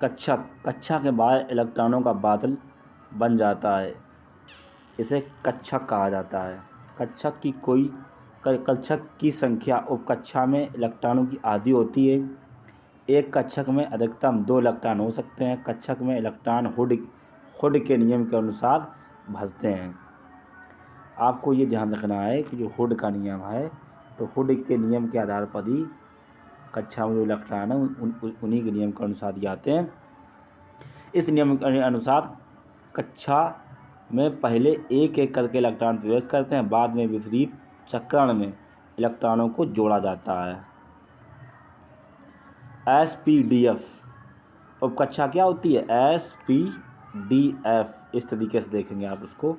कक्षक, कक्षा के बाहर इलेक्ट्रॉनों का बादल बन जाता है, इसे कक्षक कहा जाता है। कक्षक की संख्या उपकक्षा में इलेक्ट्रॉनों की आधी होती है। एक कक्षक में अधिकतम 2 इलेक्ट्रॉन हो सकते हैं। कक्षक में इलेक्ट्रॉन हुड के नियम के अनुसार भरते हैं। आपको ये ध्यान रखना है कि जो हुड का नियम है, तो हुड के नियम के आधार पर ही कक्षा में जो इलेक्ट्रॉन है उन्हीं के नियम के अनुसार दिए जाते हैं। इस नियम के अनुसार कक्षा में पहले एक एक करके इलेक्ट्रॉन प्रवेश करते हैं, बाद में विपरीत चक्रण में इलेक्ट्रॉनों को जोड़ा जाता है। SPDF उपकक्षा क्या होती है? SPDF इस तरीके से देखेंगे आप उसको।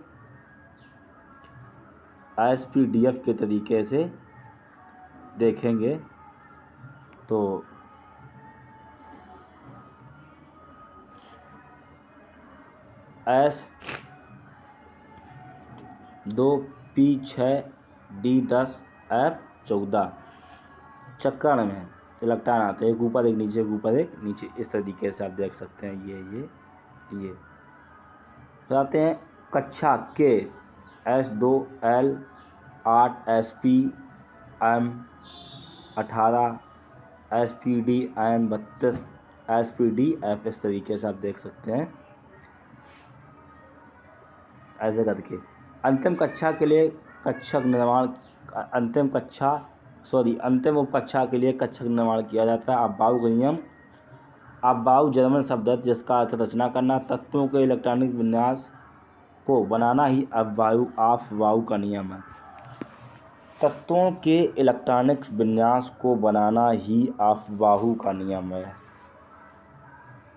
SPDF के तरीके से देखेंगे तो S2P6D10F14 चक्रण में इलेक्ट्रॉन आते हैं, एक ऊपर एक नीचे, एक ऊपर एक नीचे, इस तरीके से आप देख सकते हैं। ये बताते हैं कक्षा के S2L8 SPM18 SPDN32 SPDF इस तरीके से आप देख सकते हैं, ऐसे करके। अंतिम कक्षा के लिए कक्षक निर्माण अंतिम उपकक्षा के लिए कक्षक निर्माण किया जाता है। अफबाऊ का नियम। अफबाऊ जर्मन शब्द है जिसका अर्थ रचना करना। तत्वों के इलेक्ट्रॉनिक विन्यास को बनाना ही अफबाऊ का नियम है। तत्वों के इलेक्ट्रॉनिक विन्यास को बनाना ही अफबाऊ का नियम है।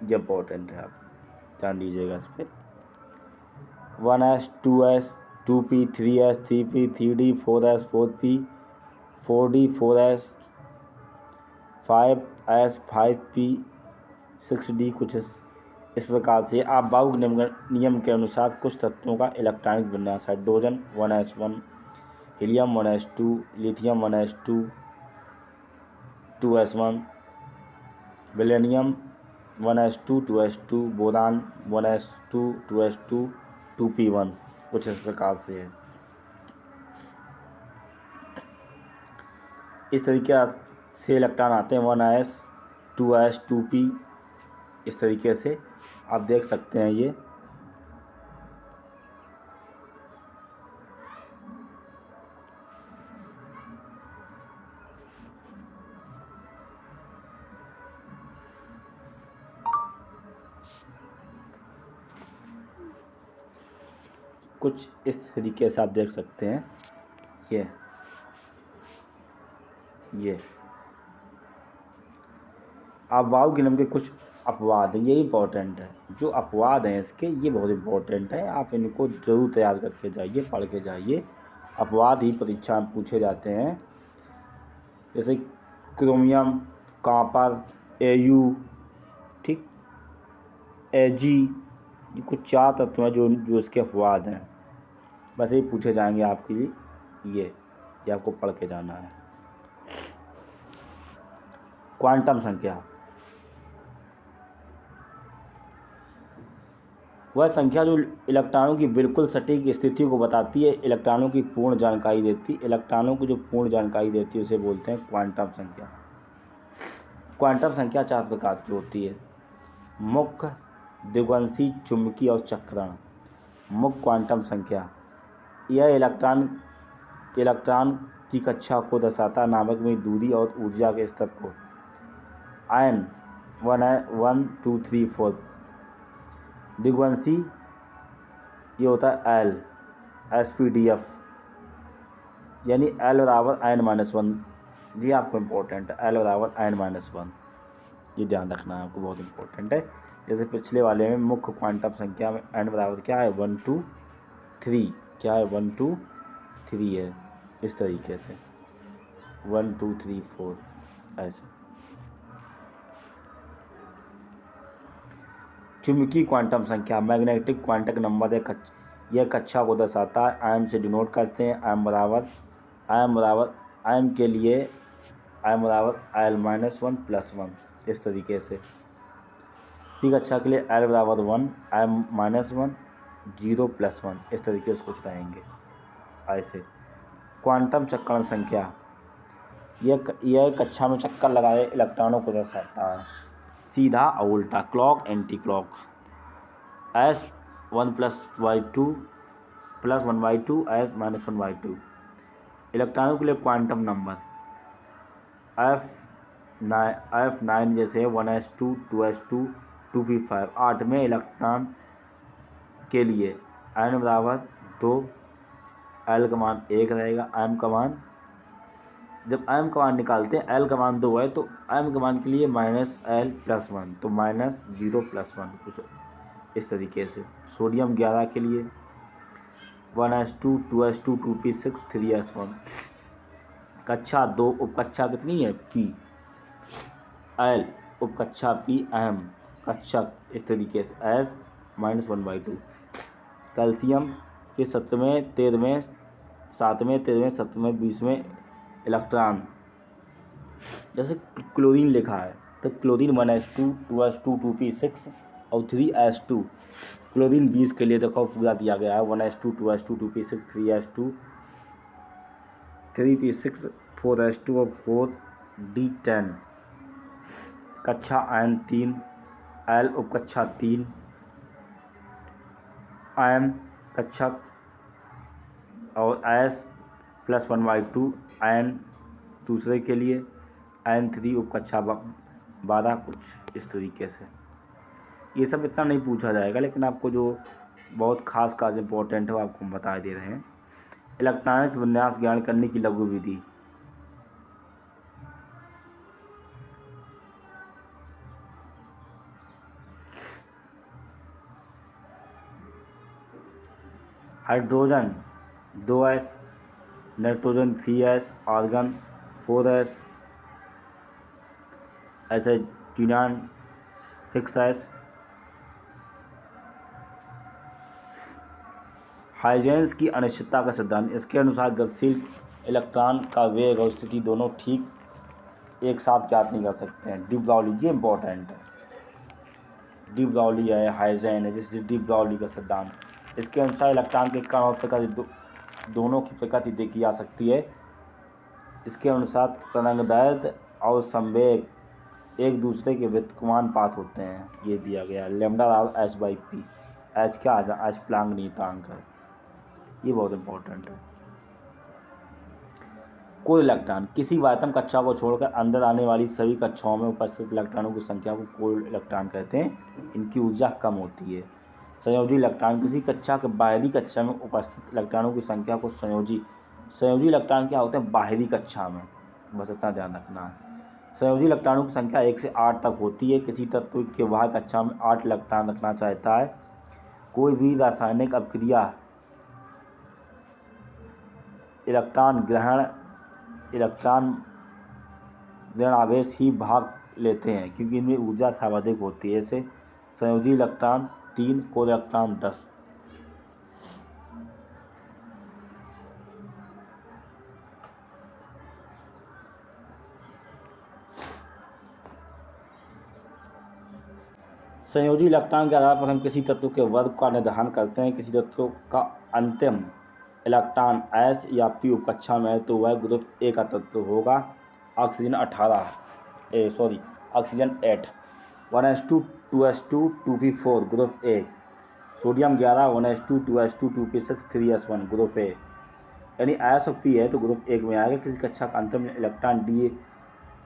ये इम्पोर्टेंट है, आप ध्यान दीजिएगा इस पर। 1s 2s 2p 3s 3p 3d 4s 4p 4d 4s 5s 5p 6d कुछ इस प्रकार से। अफबाऊ नियम के अनुसार कुछ तत्वों का इलेक्ट्रॉनिक विन्यास। Hydrogen 1s1, helium 1s2, lithium 1s2 2s1, बेलेनियम 1s2 2s2, boron 1s2 2s2 2p1 कुछ इस प्रकार से है। इस तरीके से इलेक्ट्रॉन आते हैं 1s 2s 2p इस तरीके से आप देख सकते हैं। ये कुछ इस तरीके से आप देख सकते हैं। ये अफबाऊ के नियम के कुछ अपवाद हैं, ये इम्पोर्टेंट है। जो अपवाद हैं इसके, ये बहुत इम्पोर्टेंट है, आप इनको जरूर तैयार करके जाइए, पढ़ के जाइए। अपवाद ही परीक्षा में पूछे जाते हैं, जैसे क्रोमियम, कॉपर, Au, ठीक, Ag, ये कुछ 4 तत्व हैं जो इसके अपवाद हैं। बस ये पूछे जाएंगे आपके लिए, ये आपको पढ़ के जाना है। क्वांटम संख्या वह संख्या जो इलेक्ट्रॉनों की बिल्कुल सटीक स्थिति को बताती है, इलेक्ट्रॉनों की पूर्ण जानकारी देती है। इलेक्ट्रॉनों की जो पूर्ण जानकारी देती है उसे बोलते हैं क्वांटम संख्या। क्वांटम संख्या 4 प्रकार की होती है: मुख्य, द्विगुणित, चुंबकीय और चक्रण। मुख्य क्वांटम संख्या यह इलेक्ट्रॉन की कक्षा को दर्शाता है, नाभिक में दूरी और ऊर्जा के स्तर को। n 1 2 3 4। द्विगुणित ये होता है L SPDF, यानी L बराबर n-1। ये आपको इम्पोर्टेंट है, L बराबर n-1, ये ध्यान रखना है आपको, बहुत इम्पोर्टेंट है। जैसे पिछले वाले में मुख्य क्वांटम संख्या में n बराबर क्या है 1 2 3, क्या है 1 2 3 है, इस तरीके से 1 2 3 4 ऐसे। चुंबकीय क्वांटम संख्या मैग्नेटिक क्वांटम नंबर है, यह कक्षा को दर्शाता है। m से डिनोट करते हैं। m बराबर m के लिए m बराबर L-1 + 1 इस तरीके से। पी कक्षा के लिए L बराबर 1, M माइनस 1, 0 प्लस 1, इस तरीके से कुछ रहेंगे। ऐसे क्वांटम चक्रण संख्या यह कक्षा में चक्कर लगाए इलेक्ट्रॉनों को दर्शाता है, सीधा और उल्टा, clock anti clock. S 1 + y2 + 1/2 S - 1/2। इलेक्ट्रॉनों के लिए क्वांटम नंबर F9 जैसे 1s2 2s2 2p5। 8वें इलेक्ट्रॉन के लिए n बराबर 2, L का मान 1 रहेगा। M का मान, जब M का मान निकालते हैं L का मान 2 है तो M के मान के लिए -L + 1, तो -0 + 1, कुछ इस तरीके से। सोडियम 11 के लिए 1s2 2s2 2p6 3s1। कक्षा 2 उपकक्षा कितनी है P, L उपकक्षा P अहम कक्षक, इस तरीके से S - 1/2। कैल्शियम के 7वें 13वें 7वें 13वें 7वें 20वें इलेक्ट्रॉन, जैसे क्लोरीन लिखा है तो क्लोरीन 1s2 2s2 2p6 और 3s2। क्लोरीन 20 के लिए देखो पूरा दिया गया है 1s2 2s2 2p6 3s2 3p6 4s2 और 4d10। कक्षा आयन 3 L उपकक्षा 3 M कक्षक और S + 1/2 आयन दूसरे के लिए N3 उपकक्षा 12, कुछ इस तरीके से। ये सब इतना नहीं पूछा जाएगा, लेकिन आपको जो बहुत खास इंपॉर्टेंट है वो आपको हम बता दे रहे हैं। इलेक्ट्रॉनिक्स विन्यास ज्ञान करने की लघु विधि। Hydrogen 2s, nitrogen 3s, argon 4s, ऐसे टिनान 6s। हाइजेंस की अनिश्चितता का सिद्धांत, इसके अनुसार गतिशील इलेक्ट्रॉन का वेग और स्थिति दोनों ठीक एक साथ ज्ञात नहीं कर सकते हैं। डी ब्राउली, ये इंपॉर्टेंट है, डी ब्राउली है, हाइजेन है, जैसे डी ब्राउली का सिद्धांत। इसके अनुसार इलेक्ट्रॉन के कण और प्रकृति दोनों की प्रकृति देखी जा सकती है। इसके अनुसार तरंगदैर्ध्य और संवेग एक दूसरे के व्युत्क्रमानुपात होते हैं, ये दिया गया है। λ/h/p, h क्या आ जाए, h प्लांक नियतांक है, ये बहुत इंपॉर्टेंट है। कुल इलेक्ट्रॉन, किसी वायतम कक्षा को छोड़कर अंदर आने वाली सभी कक्षाओं में उपस्थित इलेक्ट्रॉनों की संख्या को कुल इलेक्ट्रॉन कहते हैं। इनकी ऊर्जा कम होती है। संयोजी इलेक्ट्रॉन, किसी कक्षा के बाहरी कक्षा में उपस्थित इलेक्ट्रॉनों की संख्या को संयोजी इलेक्ट्रॉन क्या होते हैं बाहरी कक्षा में, बस इतना ध्यान रखना है। संयोजी इलेक्ट्रॉनों की संख्या 1 से 8 तक होती है। किसी तत्व के बाहर कक्षा में 8 इलेक्ट्रॉन रखना चाहता है। कोई भी रासायनिक अभिक्रिया इलेक्ट्रॉन ग्रहण आवेश ही भाग लेते हैं, क्योंकि इनमें ऊर्जा सर्वाधिक होती है। जैसे संयोजी इलेक्ट्रॉन 3, कोर इलेक्ट्रॉन 10। संयोजी इलेक्ट्रॉन के आधार पर हम किसी तत्व के वर्ग का निर्धारण करते हैं। किसी तत्व का अंतिम इलेक्ट्रॉन S या P उपकक्षा में है तो वह ग्रुप A का तत्व होगा। Oxygen 8 1s2 2s2 2p4 group A। Sodium 11 1s2 2s2 2p6 3s1 group A। यानी S और P है तो ग्रुप A में आएगा। किसी कक्षा का अंतिम इलेक्ट्रॉन D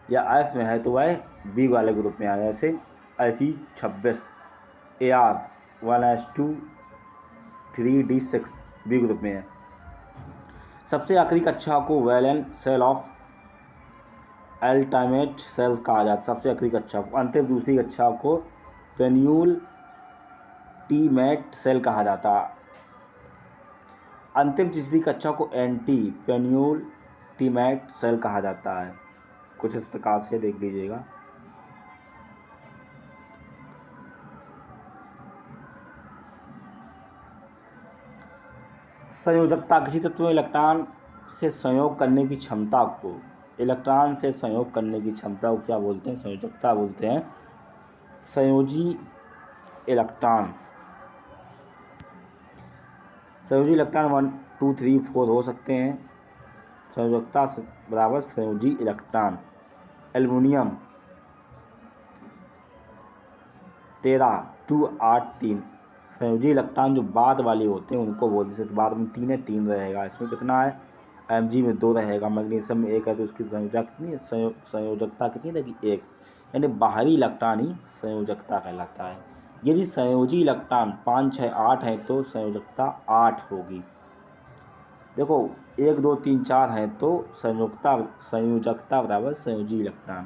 या F में है तो वह B वाले ग्रुप में आएगा। जैसे Fe26 Ar 1s2 3d6 B group में है। सबसे आखिरी कक्षा को valence shell of ultimate shell कहा जाता है। सबसे आखिरी कक्षा को। अंतिम दूसरी कक्षा को पेन्यूल्टीमेट शेल कहा जाता है। अंतिम तीसरी कक्षा को पेन्यूल्टीमेट शेल कहा जाता है। कुछ इस प्रकार से देख लीजिएगा। संयोजकता, किसी तत्व में इलेक्ट्रॉन से संयोग करने की क्षमता को क्या बोलते हैं, संयोजकता बोलते हैं। संयोजी इलेक्ट्रॉन। संयोजी इलेक्ट्रॉन 1 2 3 4 हो सकते हैं। संयोजकता बराबर संयोजी इलेक्ट्रॉन। एल्युमिनियम 13 2 8 3। संयोजी इलेक्ट्रॉन जो बाद वाले होते हैं उनको बोलते हैं, बाद में 3 है 3 रहेगा। इसमें कितना है, Mg में 2 रहेगा। मैग्नीशियम में 1 है तो उसकी संयोजकता कितनी रहेगी, 1। यानी बाहरी इलेक्ट्रॉन ही संयोजकता कहलाता है। यदि संयोजी इलेक्ट्रॉन 5 6 8 है तो संयोजकता 8 होगी। देखो 1 2 3 4 है तो संयोजकता बराबर संयोजी इलेक्ट्रॉन।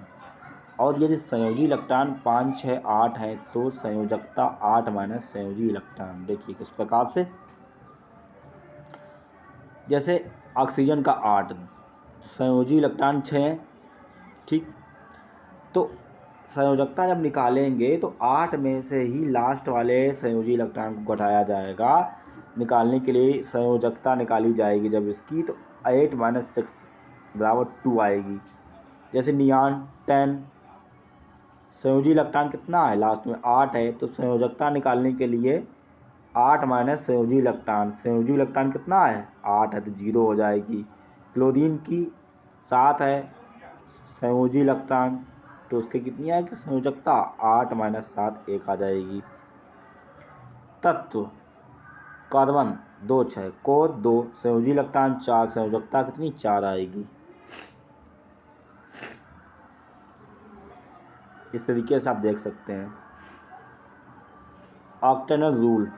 और यदि संयोजी इलेक्ट्रॉन 5 6 8 है तो संयोजकता 8 माइनस संयोजी इलेक्ट्रॉन। देखिए किस प्रकार से, जैसे ऑक्सीजन का 8, संयोजी इलेक्ट्रॉन 6 है, ठीक। तो संयोजकता जब निकालेंगे तो 8 में से ही लास्ट वाले संयोजी इलेक्ट्रॉन को घटाया जाएगा। निकालने के लिए संयोजकता निकाली जाएगी जब इसकी, तो 8 माइनस 6 बराबर 2 आएगी। जैसे नियॉन 10, संयोजी इलेक्ट्रॉन कितना है लास्ट में 8 है, तो संयोजकता निकालने के लिए 8 माइनस संयोजी इलेक्ट्रॉन कितना है 8 है तो 0 हो जाएगी। क्लोरीन की 7 है संयोजी इलेक्ट्रॉन, तो उसके कितनी आएगी संयोजकता 8 माइनस 7 1 आ जाएगी। तत्व कार्बन 2 6 को 2 संयोजी इलेक्ट्रॉन 4, संयोजकता कितनी 4 आएगी। इस तरीके से आप देख सकते हैं। ऑक्टेनल रूल